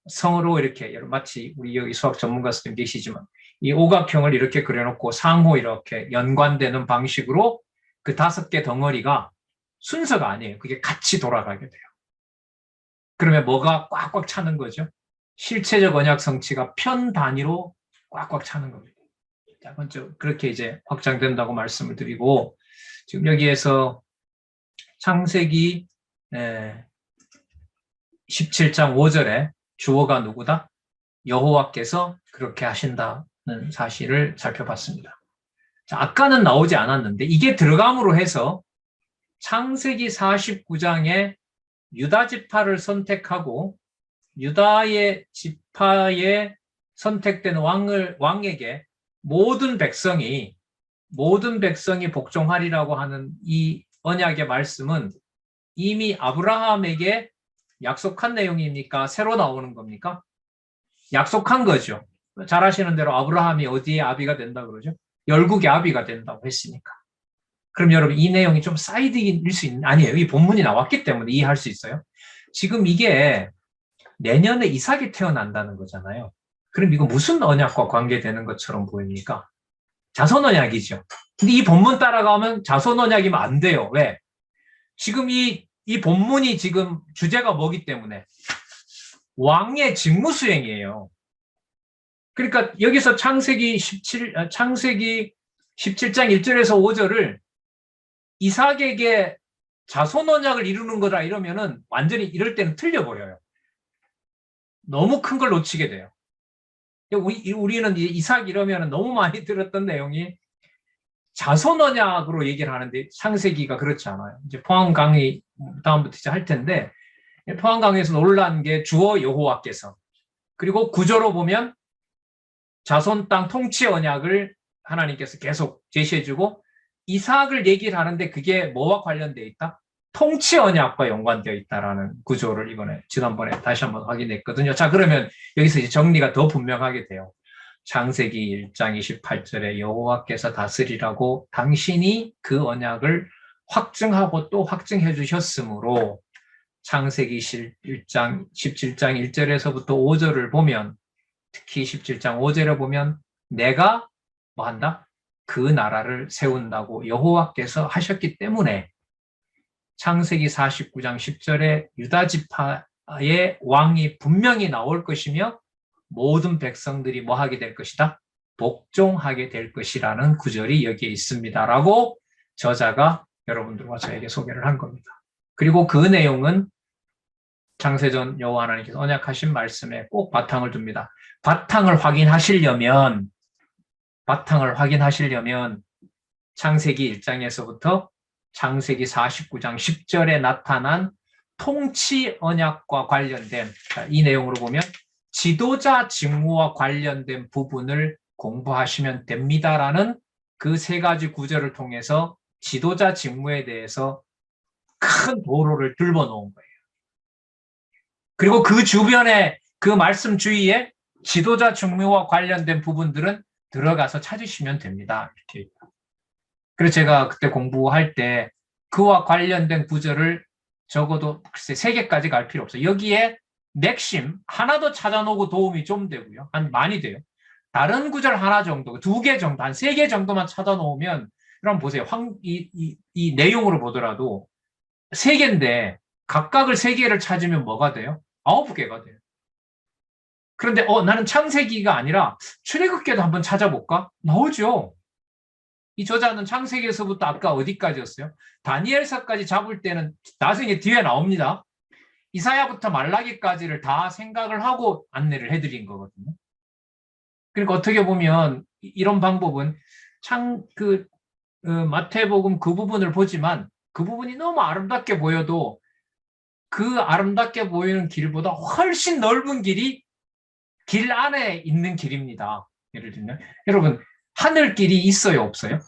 성으로 이렇게, 마치 우리 여기 수학 전문가 선생님 계시지만 이 오각형을 이렇게 그려놓고 상호 이렇게 연관되는 방식으로 그 5개 덩어리가 순서가 아니에요. 그게 같이 돌아가게 돼요. 그러면 뭐가 꽉꽉 차는 거죠? 실체적 언약 성취가 편 단위로 꽉꽉 차는 겁니다. 자, 먼저 그렇게 이제 확장된다고 말씀을 드리고, 지금 여기에서 창세기 17장 5절에 주어가 누구다? 여호와께서 그렇게 하신다는 사실을 살펴봤습니다. 자, 아까는 나오지 않았는데 이게 들어감으로 해서 창세기 49장에 유다 지파를 선택하고 유다의 지파에 선택된 왕에게 모든 백성이 복종하리라고 하는 이 언약의 말씀은 이미 아브라함에게 약속한 내용입니까? 새로 나오는 겁니까? 약속한 거죠. 잘 아시는 대로 아브라함이 어디에 아비가 된다 그러죠? 열국의 아비가 된다고 했으니까. 그럼 여러분 이 내용이 좀 사이드일 수 있는, 아니에요. 이 본문이 나왔기 때문에 이해할 수 있어요. 지금 이게 내년에 이삭이 태어난다는 거잖아요. 그럼 이거 무슨 언약과 관계되는 것처럼 보입니까? 자손 언약이죠. 근데 이 본문 따라가면 자손 언약이면 안 돼요. 왜? 지금 이 본문이 지금 주제가 뭐기 때문에 왕의 직무 수행이에요. 그러니까 여기서 창세기 17장 1절에서 5절을 이삭에게 자손 언약을 이루는 거다 이러면은 완전히 이럴 때는 틀려버려요. 너무 큰 걸 놓치게 돼요. 우리는 이삭 이러면 너무 많이 들었던 내용이 자손 언약으로 얘기를 하는데 창세기가 그렇지 않아요. 이제 포항 강의 다음부터 이제 할 텐데 포항 강의에서 놀란 게 주어 여호와께서, 그리고 구조로 보면 자손 땅 통치 언약을 하나님께서 계속 제시해주고 이삭을 얘기를 하는데 그게 뭐와 관련되어 있다? 통치 언약과 연관되어 있다라는 구조를 이번에 지난번에 다시 한번 확인했거든요. 자, 그러면 여기서 이제 정리가 더 분명하게 돼요. 창세기 1장 28절에 여호와께서 다스리라고 당신이 그 언약을 확증하고 또 확증해 주셨으므로 창세기 17장 1절에서부터 5절을 보면, 특히 17장 5절에 보면 내가 뭐 한다? 그 나라를 세운다고 여호와께서 하셨기 때문에 창세기 49장 10절에 유다 지파의 왕이 분명히 나올 것이며 모든 백성들이 뭐 하게 될 것이다? 복종하게 될 것이라는 구절이 여기에 있습니다라고 저자가 여러분들과 저에게 소개를 한 겁니다. 그리고 그 내용은 창세전 여호와 하나님께서 언약하신 말씀에 꼭 바탕을 둡니다. 바탕을 확인하시려면 창세기 1장에서부터 창세기 49장 10절에 나타난 통치 언약과 관련된 이 내용으로 보면 지도자 직무와 관련된 부분을 공부하시면 됩니다라는 그 세 가지 구절을 통해서 지도자 직무에 대해서 큰 도로를 뚫어 놓은 거예요. 그리고 그 주변에 그 말씀 주위에 지도자 직무와 관련된 부분들은 들어가서 찾으시면 됩니다. 이렇게. 그래서 제가 그때 공부할 때 그와 관련된 구절을 적어도 글쎄 3개까지 갈 필요 없어요. 여기에 맥심 하나 더 찾아놓고 도움이 좀 되고요. 많이 돼요. 다른 구절 하나 정도, 2개 정도, 한 3개 정도만 찾아놓으면, 그럼 보세요. 이 내용으로 보더라도 3개인데 각각을 3개를 찾으면 뭐가 돼요? 9개가 돼요. 그런데 나는 창세기가 아니라 출애굽기도 한번 찾아볼까? 나오죠. 이 저자는 창세기에서부터 아까 어디까지였어요? 다니엘서까지 잡을 때는 나중에 뒤에 나옵니다. 이사야부터 말라기까지를 다 생각을 하고 안내를 해드린 거거든요. 그러니까 어떻게 보면 이런 방법은 마태복음 그 부분을 보지만 그 부분이 너무 아름답게 보여도 그 아름답게 보이는 길보다 훨씬 넓은 길이 길 안에 있는 길입니다. 예를 들면 여러분 하늘길이 있어요, 없어요?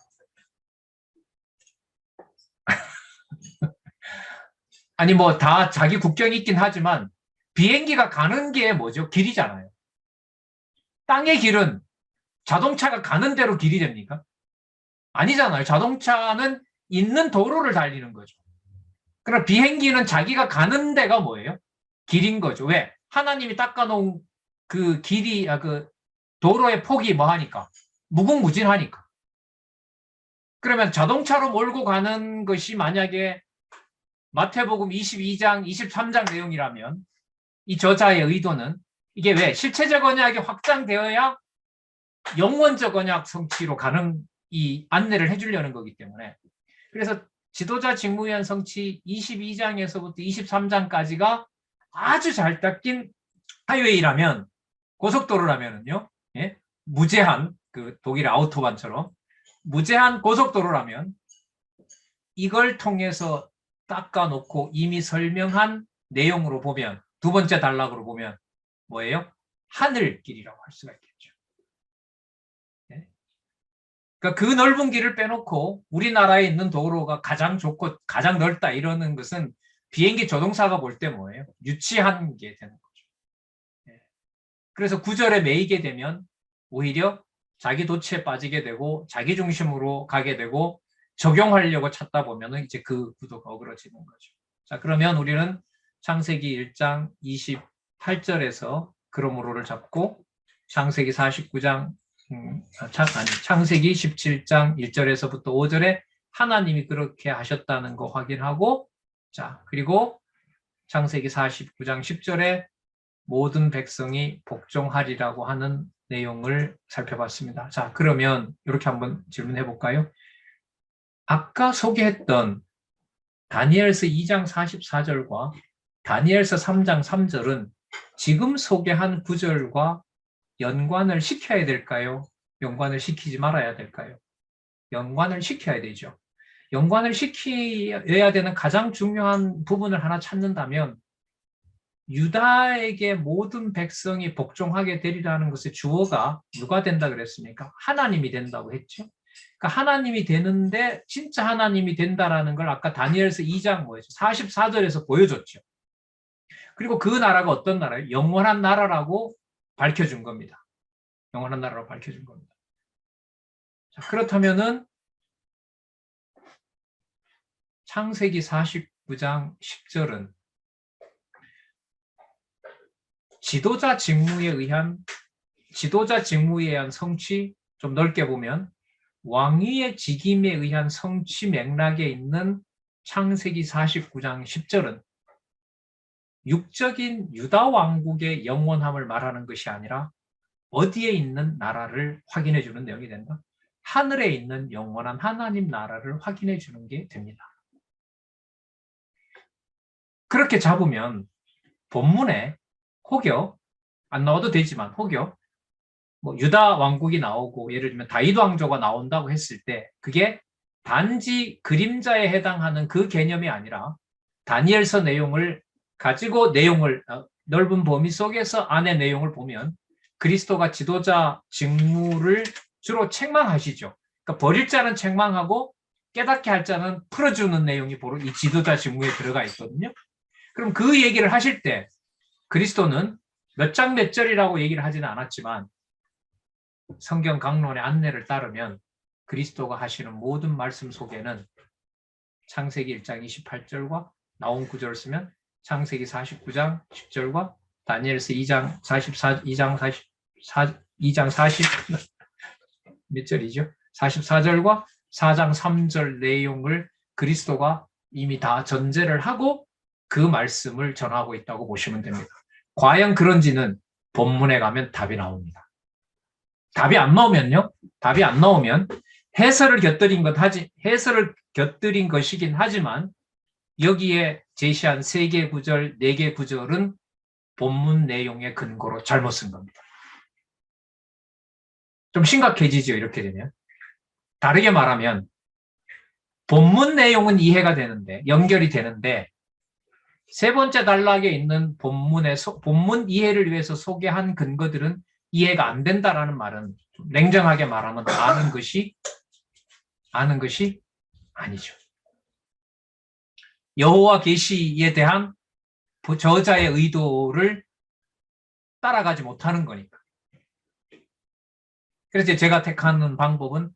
아니 뭐 다 자기 국경이 있긴 하지만 비행기가 가는 게 뭐죠? 길이잖아요. 땅의 길은 자동차가 가는 대로 길이 됩니까? 아니잖아요. 자동차는 있는 도로를 달리는 거죠. 그러나 비행기는 자기가 가는 데가 뭐예요? 길인 거죠. 왜? 하나님이 닦아놓은 그 길이, 그 도로의 폭이 뭐 하니까? 무궁무진하니까. 그러면 자동차로 몰고 가는 것이 만약에 마태복음 22장, 23장 내용이라면 이 저자의 의도는 이게 왜 실체적 언약이 확장되어야 영원적 언약 성취로 가는 이 안내를 해주려는 거기 때문에 그래서 지도자 직무위원 성취 22장에서부터 23장까지가 아주 잘 닦인 하이웨이라면 고속도로라면은요, 예? 무제한 그 독일의 아우토반처럼 무제한 고속도로라면 이걸 통해서 닦아놓고 이미 설명한 내용으로 보면 두 번째 단락으로 보면 뭐예요? 하늘길이라고 할 수가 있겠죠. 예? 그러니까 그 넓은 길을 빼놓고 우리나라에 있는 도로가 가장 좋고 가장 넓다 이러는 것은 비행기 조종사가 볼 때 뭐예요? 유치한 게 되는 거죠. 예. 그래서 구절에 매이게 되면 오히려 자기 도취에 빠지게 되고 자기 중심으로 가게 되고 적용하려고 찾다 보면 이제 그 구도가 어그러지는 거죠. 자, 그러면 우리는 창세기 1장 28절에서 그러므로를 잡고 창세기 49장 창세기 17장 1절에서부터 5절에 하나님이 그렇게 하셨다는 거 확인하고 자, 그리고 창세기 49장 10절에 모든 백성이 복종하리라고 하는 내용을 살펴봤습니다. 자, 그러면 이렇게 한번 질문해 볼까요? 아까 소개했던 다니엘서 2장 44절과 다니엘서 3장 3절은 지금 소개한 구절과 연관을 시켜야 될까요? 연관을 시키지 말아야 될까요? 연관을 시켜야 되죠. 연관을 시켜야 되는 가장 중요한 부분을 하나 찾는다면 유다에게 모든 백성이 복종하게 되리라는 것의 주어가 누가 된다 그랬습니까? 하나님이 된다고 했죠. 그러니까 하나님이 되는데 진짜 하나님이 된다라는 걸 아까 다니엘서 2장 뭐였죠? 44절에서 보여줬죠. 그리고 그 나라가 어떤 나라예요? 영원한 나라라고 밝혀준 겁니다. 영원한 나라로 밝혀준 겁니다. 자, 그렇다면은 창세기 49장 10절은 지도자 직무에 의한 성취, 좀 넓게 보면 왕위의 직임에 의한 성취 맥락에 있는 창세기 49장 10절은 육적인 유다 왕국의 영원함을 말하는 것이 아니라 어디에 있는 나라를 확인해 주는 내용이 된다. 하늘에 있는 영원한 하나님 나라를 확인해 주는 게 됩니다. 그렇게 잡으면 본문에 혹여 안 나와도 되지만 혹여 뭐 유다 왕국이 나오고 예를 들면 다윗 왕조가 나온다고 했을 때 그게 단지 그림자에 해당하는 그 개념이 아니라 다니엘서 내용을 가지고 내용을 넓은 범위 속에서 안의 내용을 보면 그리스도가 지도자 직무를 주로 책망하시죠. 그러니까 버릴 자는 책망하고 깨닫게 할 자는 풀어주는 내용이 바로 이 지도자 직무에 들어가 있거든요. 그럼 그 얘기를 하실 때 그리스도는 몇 장 몇 절이라고 얘기를 하지는 않았지만 성경 강론의 안내를 따르면 그리스도가 하시는 모든 말씀 속에는 창세기 1장 28절과 나온 구절을 쓰면 창세기 49장 10절과 다니엘서 2장 40 몇 절이죠? 44절과 4장 3절 내용을 그리스도가 이미 다 전제를 하고 그 말씀을 전하고 있다고 보시면 됩니다. 과연 그런지는 본문에 가면 답이 나옵니다. 답이 안 나오면 해설을 곁들인 것이긴 하지만 여기에 제시한 3개 구절, 4개 구절은 본문 내용의 근거로 잘못 쓴 겁니다. 좀 심각해지죠, 이렇게 되면. 다르게 말하면 본문 내용은 이해가 되는데, 연결이 되는데 세 번째 단락에 있는 본문 이해를 위해서 소개한 근거들은 이해가 안 된다라는 말은 좀 냉정하게 말하면 아는 것이 아니죠. 여호와 계시에 대한 저자의 의도를 따라가지 못하는 거니까. 그래서 제가 택하는 방법은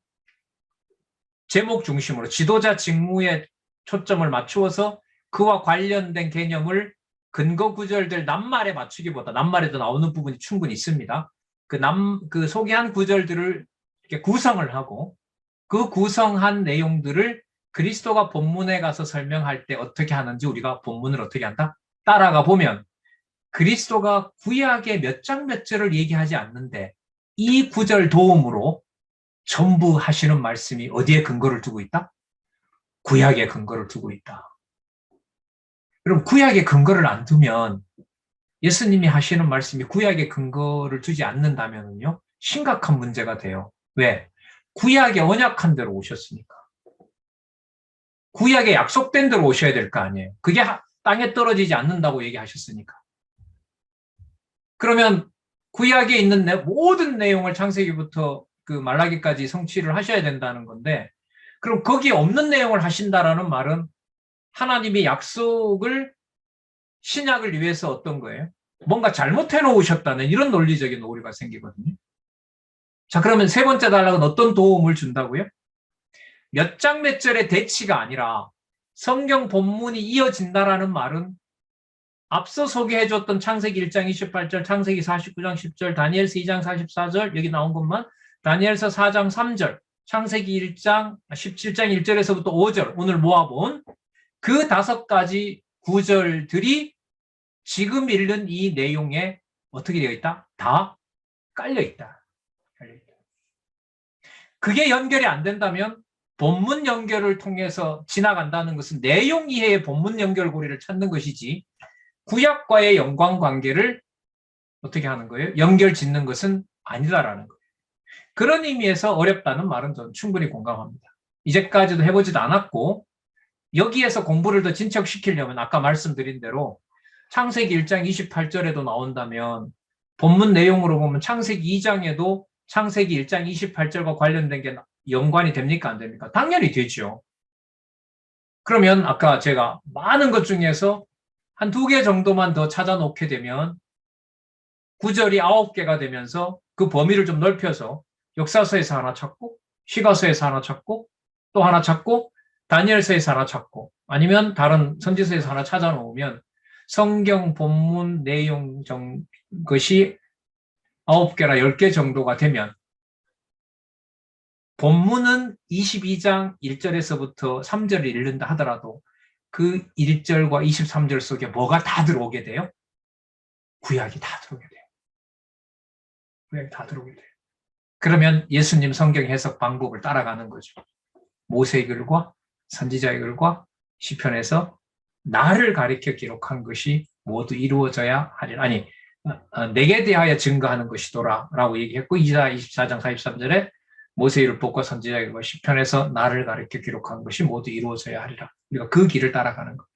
제목 중심으로 지도자 직무에 초점을 맞추어서 그와 관련된 개념을 근거 구절들 낱말에 맞추기보다 낱말에도 나오는 부분이 충분히 있습니다. 그 소개한 구절들을 이렇게 구성을 하고 그 구성한 내용들을 그리스도가 본문에 가서 설명할 때 어떻게 하는지 우리가 본문을 어떻게 한다? 따라가 보면 그리스도가 구약의 몇 장 몇 절을 얘기하지 않는데 이 구절 도움으로 전부 하시는 말씀이 어디에 근거를 두고 있다? 구약에 근거를 두고 있다. 그럼 구약에 근거를 안 두면 예수님이 하시는 말씀이 구약에 근거를 두지 않는다면요 심각한 문제가 돼요. 왜? 구약에 언약한 대로 오셨으니까. 구약에 약속된 대로 오셔야 될 거 아니에요. 그게 땅에 떨어지지 않는다고 얘기하셨으니까. 그러면 구약에 있는 모든 내용을 창세기부터 그 말라기까지 성취를 하셔야 된다는 건데, 그럼 거기에 없는 내용을 하신다라는 말은 하나님의 약속을 신약을 위해서 어떤 거예요? 뭔가 잘못해 놓으셨다는 이런 논리적인 오류가 생기거든요. 자, 그러면 세 번째 단락은 어떤 도움을 준다고요? 몇 장 몇 절의 대치가 아니라 성경 본문이 이어진다라는 말은 앞서 소개해줬던 창세기 1장 28절, 창세기 49장 10절, 다니엘서 2장 44절, 여기 나온 것만, 다니엘서 4장 3절, 창세기 1장, 17장 1절에서부터 5절, 오늘 모아본 그 5가지 구절들이 지금 읽는 이 내용에 어떻게 되어 있다? 다 깔려있다. 그게 연결이 안 된다면 본문 연결을 통해서 지나간다는 것은 내용 이해의 본문 연결고리를 찾는 것이지 구약과의 연관관계를 어떻게 하는 거예요? 연결 짓는 것은 아니다라는 거예요. 그런 의미에서 어렵다는 말은 저는 충분히 공감합니다. 이제까지도 해보지도 않았고 여기에서 공부를 더 진척시키려면 아까 말씀드린 대로 창세기 1장 28절에도 나온다면 본문 내용으로 보면 창세기 2장에도 창세기 1장 28절과 관련된 게 연관이 됩니까? 안 됩니까? 당연히 되죠. 그러면 아까 제가 많은 것 중에서 한 2개 정도만 더 찾아놓게 되면 구절이 9개가 되면서 그 범위를 좀 넓혀서 역사서에서 하나 찾고 시가서에서 하나 찾고 또 하나 찾고 다니엘서에서 하나 찾고 아니면 다른 선지서에서 하나 찾아놓으면 성경 본문 내용 것이 9개나 10개 정도가 되면 본문은 22장 1절에서부터 3절을 읽는다 하더라도 그 1절과 23절 속에 뭐가 다 들어오게 돼요? 구약이 다 들어오게 돼요. 구약이 다 들어오게 돼요. 그러면 예수님 성경 해석 방법을 따라가는 거죠. 모세의 글과 선지자의 글과 시편에서 나를 가리켜 기록한 것이 모두 이루어져야 하리라. 아니, 내게 대하여 증거하는 것이더라 라고 얘기했고 이사야 24장 43절에 모세의 율법과 선지자의 글과 시편에서 나를 가리켜 기록한 것이 모두 이루어져야 하리라. 우리가 그 길을 따라가는 겁니다.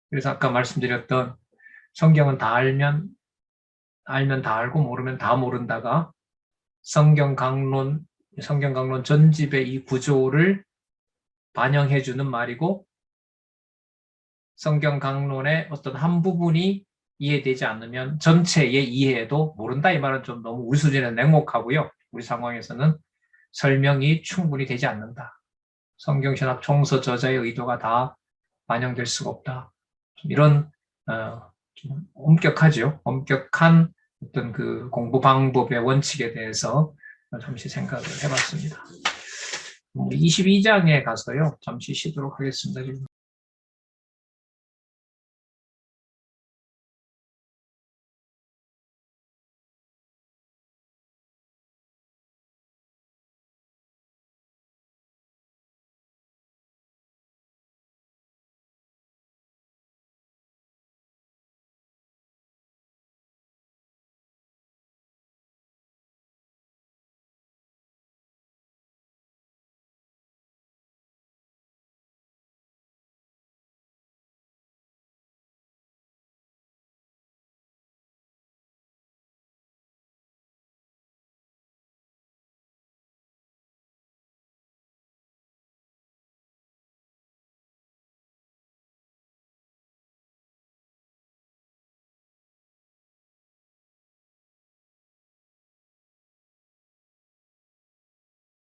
그래서 아까 말씀드렸던 성경은 다 알면 다 알고 모르면 다 모른다가 성경 강론 전집의 이 구조를 반영해주는 말이고 성경 강론의 어떤 한 부분이 이해되지 않으면 전체의 이해에도 모른다 이 말은 좀 너무 우리 수준에 냉혹하고요. 우리 상황에서는 설명이 충분히 되지 않는다. 성경신학 총서 저자의 의도가 다 반영될 수가 없다. 이런 좀 엄격하죠. 엄격한 어떤 그 공부 방법의 원칙에 대해서 잠시 생각을 해봤습니다. 22장에 가서요. 잠시 쉬도록 하겠습니다.